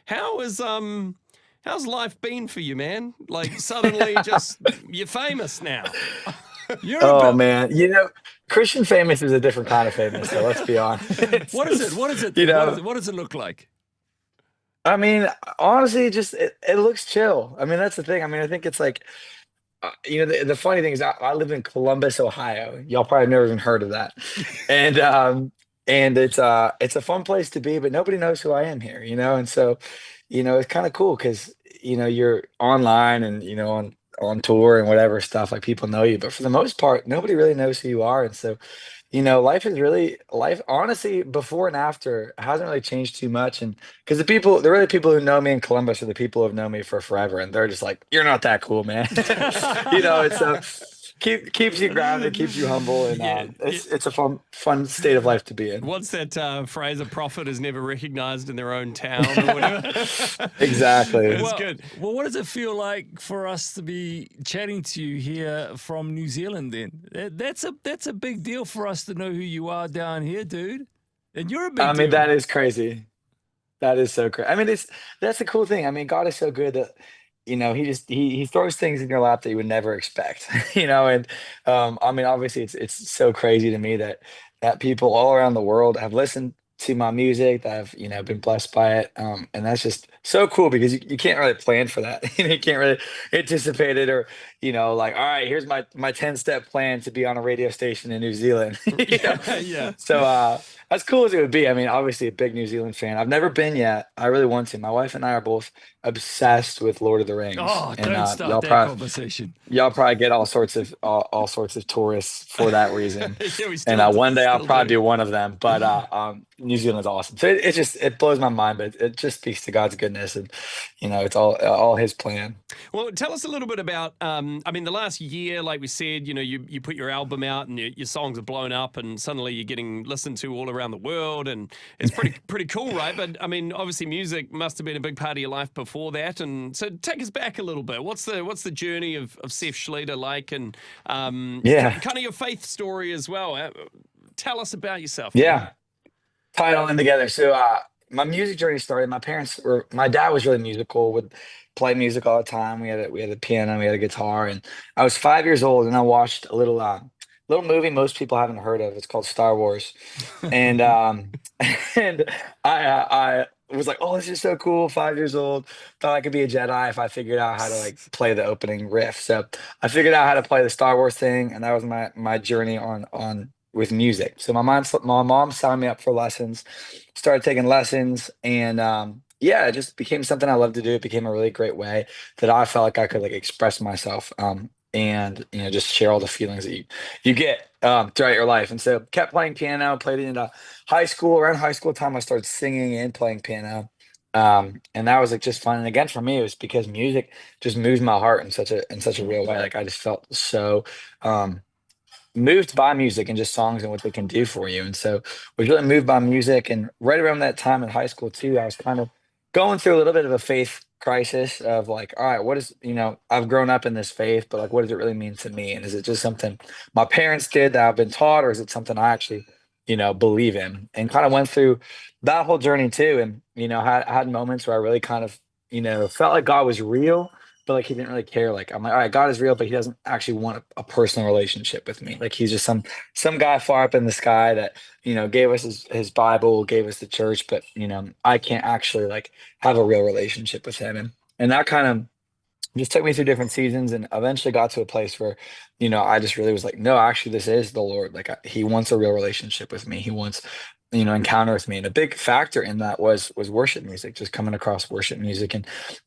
How is how's life been for you, man? Like suddenly just you're famous now. You're Oh about man, Christian famous is a different kind of famous, so let's be honest. what is it? What is it You then? know, What does it look like? I mean, honestly, just it looks chill. I mean, that's the thing. I mean, I think it's like, the funny thing is, I live in Columbus, Ohio. Y'all probably never even heard of that, and it's a fun place to be, but nobody knows who I am here, and so, it's kind of cool because you're online and on tour and whatever stuff, like people know you, but for the most part, nobody really knows who you are, and so. Life honestly, before and after hasn't really changed too much. And because the really people who know me in Columbus are the people who have known me for forever. And they're just like, you're not that cool, man. It's keeps you grounded, keeps you humble. And Yeah, yeah. it's a fun state of life to be in. What's that phrase? A prophet is never recognized in their own town or whatever. Exactly. It's Well, good. well, what does it feel like for us to be chatting to you here from New Zealand? Then that's a big deal for us to know who you are down here, dude. And you're a I big mean, deal. that is crazy. That is so crazy. I mean, that's the cool thing. I mean, God is so good that he throws things in your lap that you would never expect. And I mean, obviously, it's so crazy to me that people all around the world have listened to my music, that have been blessed by it, and that's just so cool because you can't really plan for that. You can't really anticipate it, or like, all right, here's my 10-step plan to be on a radio station in New Zealand. Yeah, yeah. So as cool as it would be, I mean, obviously a big New Zealand fan. I've never been yet. I really want to. My wife and I are both obsessed with Lord of the Rings, Oh, and don't start that conversation. y'all probably get all sorts of tourists for that reason. Yeah, we And still one day I'll still probably do. be one of them. But New Zealand's awesome. So it blows my mind, but it just speaks to God's goodness, and it's all His plan. Well, tell us a little bit about. I mean, the last year, like we said, you put your album out and your songs have blown up, and suddenly you're getting listened to all around the world, and it's pretty cool, right? But I mean, obviously, music must have been a big part of your life before that, and so take us back a little bit. What's the journey of Seph Schlueter like, and Yeah, kind of your faith story as well? Tell us about yourself, man. yeah. Tie it all in together. So my music journey started. My dad was really musical, would play music all the time. We had a piano, we had a guitar, and I was 5 years old, and I watched a little movie most people haven't heard of. It's called Star Wars, and and I was like, oh, this is so cool. 5 years old, thought I could be a Jedi if I figured out how to like play the opening riff. So I figured out how to play the Star Wars thing, and that was my journey on with music. So my mom signed me up for lessons, started taking lessons, and yeah, it just became something I loved to do. It became a really great way that I felt like I could like express myself, and just share all the feelings that you get throughout your life. And so kept playing piano, played it into high school. Around high school time, I started singing and playing piano. And that was like just fun. And again, for me, it was because music just moves my heart in such a real way. Like I just felt so um moved by music and just songs and what they can do for you. And so was really moved by music. And right around that time in high school too, I was kind of going through a little bit of a faith crisis of like, all right, I've grown up in this faith, but like, what does it really mean to me? And is it just something my parents did that I've been taught, or is it something I actually, believe in? And kind of went through that whole journey too. And, had moments where I really kind of, felt like God was real, but like he didn't really care. Like I'm like, all right, God is real, but he doesn't actually want a personal relationship with me. Like he's just some guy far up in the sky that gave us his Bible, gave us the church, but I can't actually like have a real relationship with him. And that kind of just took me through different seasons, and eventually got to a place where I just really was like, no, actually this is the Lord. Like he wants a real relationship with me. He wants encounter with me. And a big factor in that was worship music, just coming across worship music,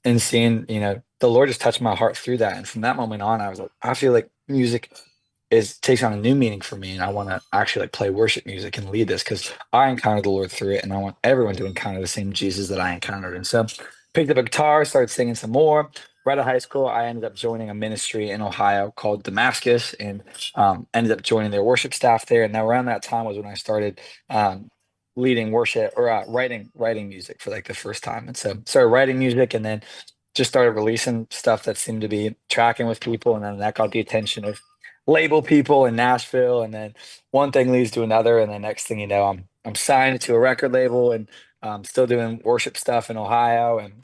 and seeing the Lord just touched my heart through that. And from that moment on, I was like, I feel like music is takes on a new meaning for me, and I want to actually like play worship music and lead this because I encountered the Lord through it, and I want everyone to encounter the same Jesus that I encountered. And so picked up a guitar, started singing some more. Right out of high school, I ended up joining a ministry in Ohio called Damascus, and ended up joining their worship staff there. And now around that time was when I started leading worship, or writing music for like the first time. And so started writing music, and then just started releasing stuff that seemed to be tracking with people, and then that got the attention of label people in Nashville, and then one thing leads to another, and the next thing you know, I'm signed to a record label, and Still doing worship stuff in Ohio, and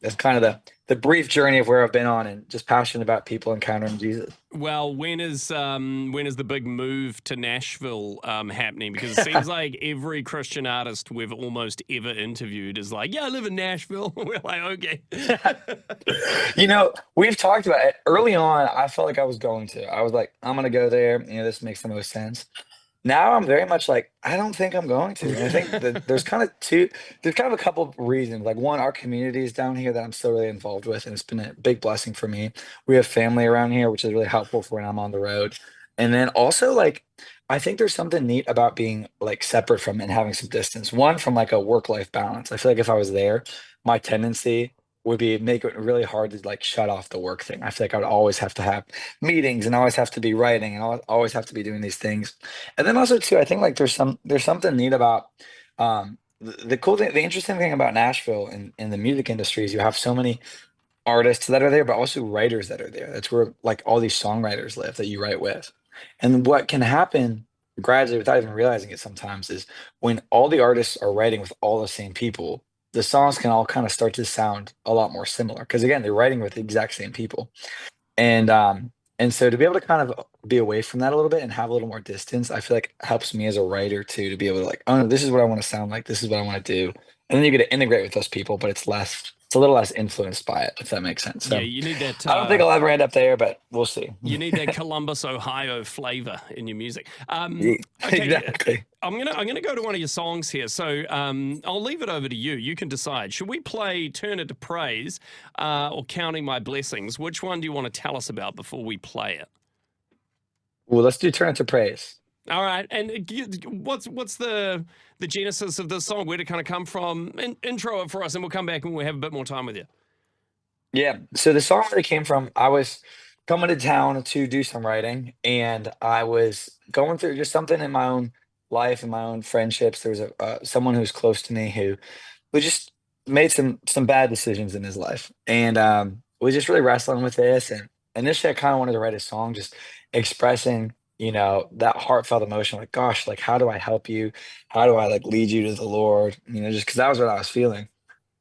that's kind of the brief journey of where I've been on, and just passionate about people encountering Jesus. Well, when is the big move to Nashville happening? Because it seems like every Christian artist we've almost ever interviewed is like, "Yeah, I live in Nashville." We're like, "Okay." We've talked about it early on. I felt like I was going to. I was like, I'm gonna go there. This makes the most sense. Now I'm very much like, I don't think I'm going to. And I think that there's kind of a couple of reasons. Like one, our community is down here that I'm still really involved with, and it's been a big blessing for me. We have family around here, which is really helpful for when I'm on the road. And then also like I think there's something neat about being like separate from it and having some distance. One, from like a work-life balance. I feel like if I was there, my tendency would be make it really hard to like shut off the work thing. I feel like I would always have to have meetings and always have to be writing and always have to be doing these things. And then also too, I think like there's something neat about the cool thing, the interesting thing about Nashville and in the music industry is you have so many artists that are there, but also writers that are there. That's where like all these songwriters live that you write with. And what can happen gradually without even realizing it sometimes is when all the artists are writing with all the same people, the songs can all kind of start to sound a lot more similar. Because again, they're writing with the exact same people. And so to be able to kind of be away from that a little bit and have a little more distance, I feel like helps me as a writer too, to be able to like, oh no, this is what I want to sound like, this is what I want to do. And then you get to integrate with those people, but it's a little less influenced by it, if that makes sense. Yeah, So you need that. I don't think I'll ever end up there, but we'll see. You need that Columbus, Ohio flavor in your music. Yeah, Okay, exactly. I'm gonna go to one of your songs here. So I'll leave it over to you. You can decide. Should we play "Turn It to Praise" or "Counting My Blessings"? Which one do you want to tell us about before we play it? Well, let's do Turn It to Praise. All right. And what's the genesis of this song? Where did it kind of come from? Intro it for us, and we'll come back and we'll have a bit more time with you. Yeah. So the song really came from I was coming to town to do some writing, and I was going through just something in my own life and my own friendships. There was someone who's close to me who just made some bad decisions in his life, and was just really wrestling with this. And initially, I kind of wanted to write a song just expressing, that heartfelt emotion. Like, gosh, like how do I help you? How do I like lead you to the Lord? Just because that was what I was feeling.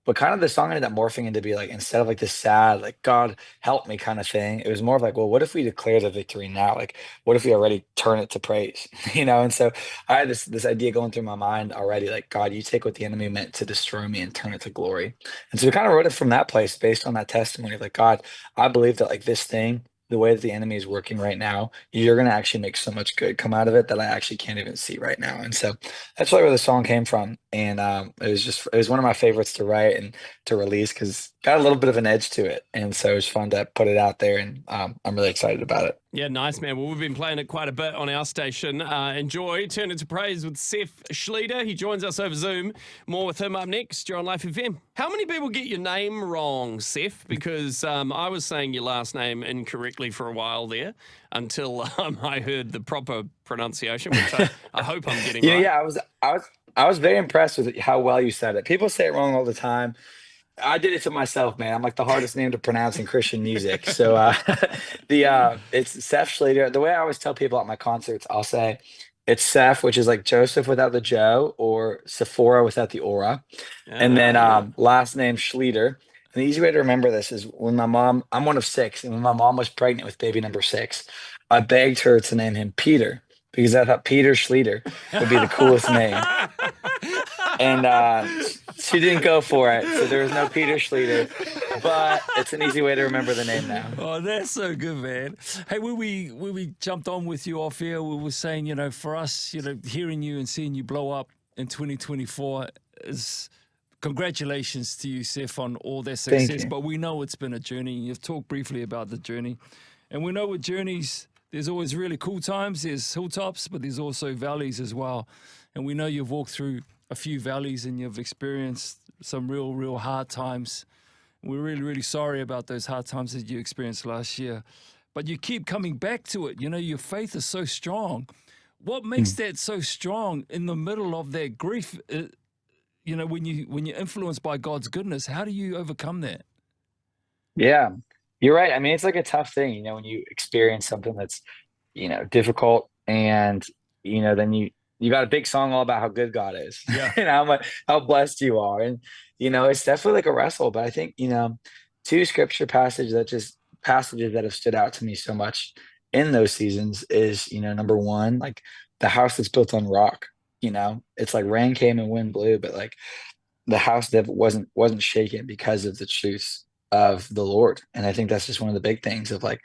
But kind of the song ended up morphing into be like, instead of like this sad, like, God help me kind of thing, it was more of like, well, what if we declare the victory now? Like, what if we already turn it to praise? And so I had this idea going through my mind already, like, God, you take what the enemy meant to destroy me and turn it to glory. And so we kind of wrote it from that place based on that testimony of like, God, I believe that like this thing, the way that the enemy is working right now, you're gonna actually make so much good come out of it that I actually can't even see right now. And so that's really where the song came from. And it was one of my favorites to write and to release because got a little bit of an edge to it. And so it was fun to put it out there, and I'm really excited about it. Yeah, nice, man. Well, we've been playing it quite a bit on our station. Enjoy. Turn It to Praise with Seph Schlueter. He joins us over Zoom. More with him up next. You're on Life FM. How many people get your name wrong, Seph? Because I was saying your last name incorrectly for a while there until I heard the proper pronunciation, which I hope I'm getting right. Yeah, I was very impressed with how well you said it. People say it wrong all the time. I did it to myself, man. I'm like the hardest name to pronounce in Christian music. So the it's Seph Schlueter. The way I always tell people at my concerts, I'll say it's Seph, which is like Joseph without the Joe, or Sephora without the aura. And then last name Schlueter. And the easy way to remember this is when I'm one of six, and when my mom was pregnant with baby number six, I begged her to name him Peter because I thought Peter Schlueter would be the coolest name. And she didn't go for it, so there was no Peter Schlueter. But it's an easy way to remember the name now. Oh, that's so good, man. Hey, when we jumped on with you off here, we were saying, for us, hearing you and seeing you blow up in 2024 is congratulations to you, Seph, on all that Thank success. you. But we know it's been a journey. You've talked briefly about the journey, and we know with journeys, there's always really cool times. There's hilltops, but there's also valleys as well. And we know you've walked through a few valleys and you've experienced some real, real hard times. We're really, really sorry about those hard times that you experienced last year. But you keep coming back to it. Your faith is so strong. What makes that so strong in the middle of that grief? When you're influenced by God's goodness, how do you overcome that? Yeah, you're right. I mean, it's like a tough thing, when you experience something that's, difficult, and then you got a big song all about how good God is Yeah. and how blessed you are. And, it's definitely like a wrestle, but I think, two scripture passages that have stood out to me so much in those seasons is, number one, like the house that's built on rock, it's like rain came and wind blew, but like the house that wasn't shaken because of the truths of the Lord. And I think that's just one of the big things of like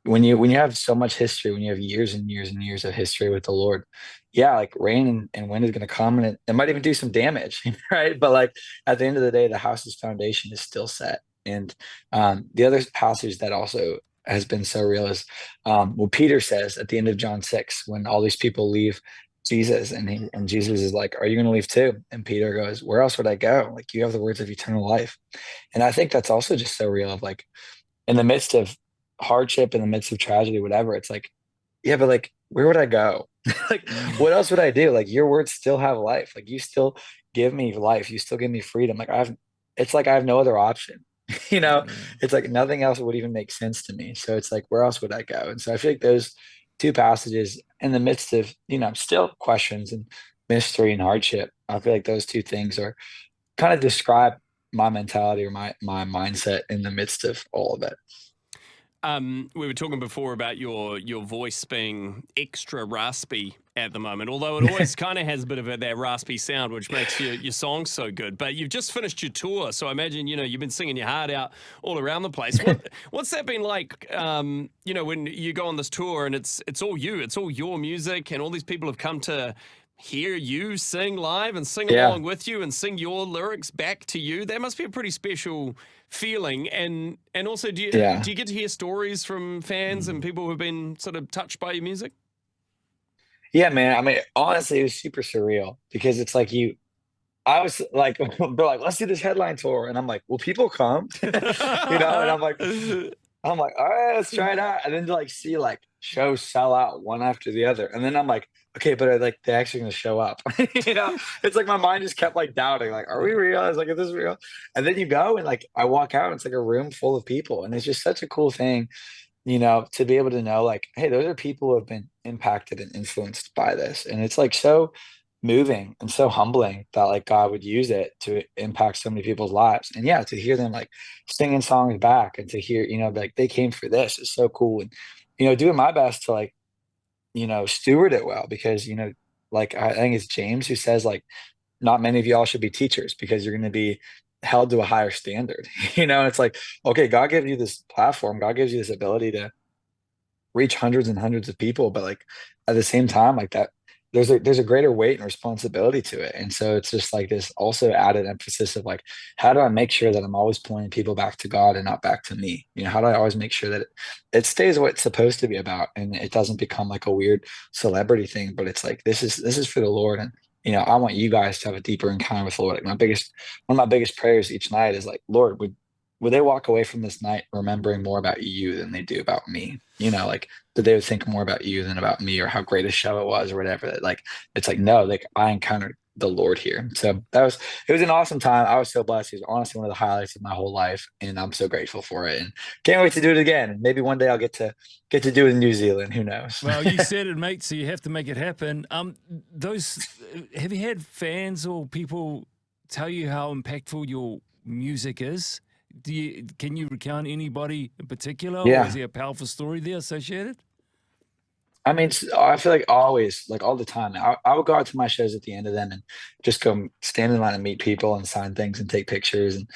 when you have so much history, when you have years and years and years of history with the Lord, yeah, like rain and wind is going to come and it might even do some damage, right? But like at the end of the day, the house's foundation is still set. And the other passage that also has been so real is what Peter says at the end of John 6, when all these people leave Jesus and Jesus is like, "Are you going to leave too?" And Peter goes, "Where else would I go? Like you have the words of eternal life." And I think that's also just so real of like in the midst of hardship, in the midst of tragedy, whatever, it's like, yeah, but like, where would I go? Like, Mm. what else would I do? Like, your words still have life. Like, you still give me life. You still give me freedom. Like, it's like I have no other option. You know, Yeah. it's like nothing else would even make sense to me. So it's like, where else would I go? And so I feel like those two passages in the midst of, still questions and mystery and hardship, I feel like those two things are kind of describe my mentality or my mindset in the midst of all of it. We were talking before about your voice being extra raspy at the moment, although it always kind of has a bit of that raspy sound, which makes your songs so good. But you've just finished your tour, so I imagine you've been singing your heart out all around the place. What's that been like? When you go on this tour and it's all you, it's all your music, and all these people have come to hear you sing live and sing Yeah, along with you and sing your lyrics back to you. That must be a pretty special feeling. And also, do you yeah. do you get to hear stories from fans and Mm. people who've been sort of touched by your music? Yeah, man. I mean, honestly, it was super surreal because it's like I was like, they're like, let's do this headline tour. And I'm like, will people come? And I'm like, all right, let's try it out. And then to like see like shows sell out one after the other. And then I'm like, okay, but are like they actually gonna show up? It's like my mind just kept like doubting, like, are we real? I was like, is this real? And then you go and like I walk out, and it's like a room full of people. And it's just such a cool thing, to be able to know like, hey, those are people who have been impacted and influenced by this. And it's like so moving and so humbling that like God would use it to impact so many people's lives. And yeah, to hear them like singing songs back and to hear, like they came for this is so cool. And, doing my best to like, steward it well because, like I think it's James who says like not many of y'all should be teachers because you're going to be held to a higher standard. It's like, okay, God gives you this platform, God gives you this ability to reach hundreds and hundreds of people, but like at the same time, like that, there's a greater weight and responsibility to it. And so it's just like this also added emphasis of like, how do I make sure that I'm always pointing people back to God and not back to me? How do I always make sure that it stays what it's supposed to be about and it doesn't become like a weird celebrity thing, but it's like this is for the Lord. And I want you guys to have a deeper encounter with the Lord. Like one of my biggest prayers each night is like, Lord, would they walk away from this night remembering more about you than they do about me? Like that they would think more about you than about me or how great a show it was or whatever. That like it's like no, like I encountered the Lord here. So it was an awesome time. I was so blessed. It was honestly one of the highlights of my whole life, and I'm so grateful for it. And can't wait to do it again. Maybe one day I'll get to do it in New Zealand. Who knows? Well, you said it, mate, so you have to make it happen. Have you had fans or people tell you how impactful your music is? Can you recount anybody in particular, or is Yeah. there a powerful story there associated? I mean, I feel like always, like all the time. I would go out to my shows at the end of them and just go stand in line and meet people and sign things and take pictures. And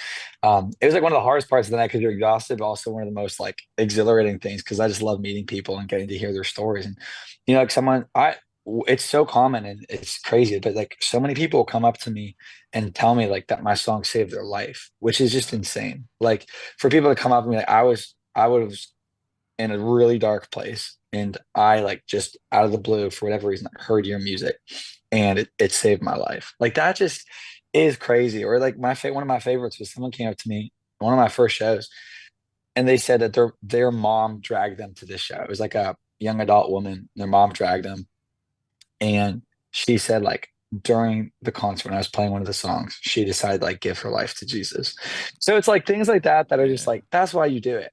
it was like one of the hardest parts of the night because you're exhausted, but also one of the most like exhilarating things because I just love meeting people and getting to hear their stories. And like it's so common and it's crazy, but like so many people come up to me and tell me like that my song saved their life, which is just insane. Like for people to come up to me, like I would have in a really dark place. And I like just out of the blue, for whatever reason, I heard your music and it saved my life. Like that just is crazy. Or like one of my favorites was someone came up to me, one of my first shows, and they said that their mom dragged them to this show. It was like a young adult woman, their mom dragged them. And she said, like, during the concert when I was playing one of the songs, she decided like give her life to Jesus. So it's like things like that are just Yeah. like that's why you do it.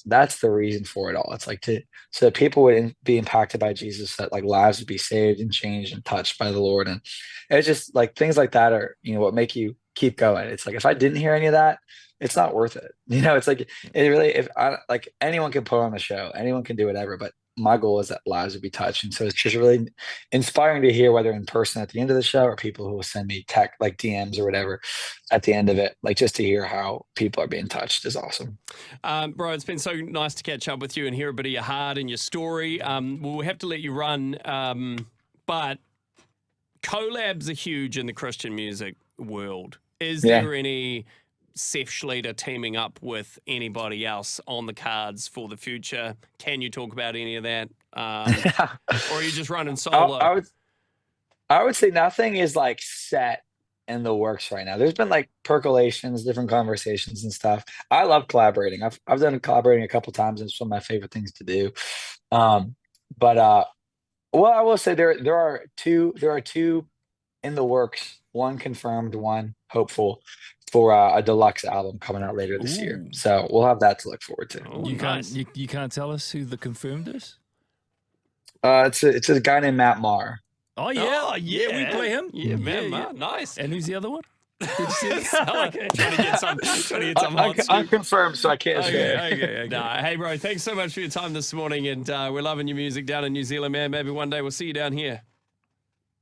That's the reason for it all. It's like to so that people would be impacted by Jesus, that like lives would be saved and changed and touched by the Lord. And it's just like things like that are what make you keep going. It's like if I didn't hear any of that, it's not worth it. It's like it really if I like anyone can put on a show, anyone can do whatever, but my goal is that lives would be touched. And so it's just really inspiring to hear, whether in person at the end of the show or people who will send me tech like DMs or whatever at the end of it, like just to hear how people are being touched is awesome. Bro, it's been so nice to catch up with you and hear a bit of your heart and your story. We'll have to let you run, but collabs are huge in the Christian music world. Is Yeah. there any Seph Schlueter teaming up with anybody else on the cards for the future? Can you talk about any of that? Or are you just running solo? I would say nothing is like set in the works right now. There's been like percolations, different conversations and stuff. I love collaborating. I've done collaborating a couple times, and it's one of my favorite things to do. But well, I will say there are two in the works. One confirmed, one hopeful for a deluxe album coming out later this year. Ooh. So we'll have that to look forward to. Oh, You nice. you can't tell us who the confirmed is? It's a guy named Matt Maher. Oh yeah, Oh, yeah, we play him. Yeah, man, nice. And who's the other one? Did you see this? Trying to get some hot scoop. Unconfirmed, so I can't share. Okay. Nah, hey, bro, thanks so much for your time this morning, and we're loving your music down in New Zealand, man. Maybe one day we'll see you down here.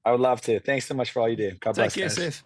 I would love to. Thanks so much for all you do. God Take bless, care, guys. Seph.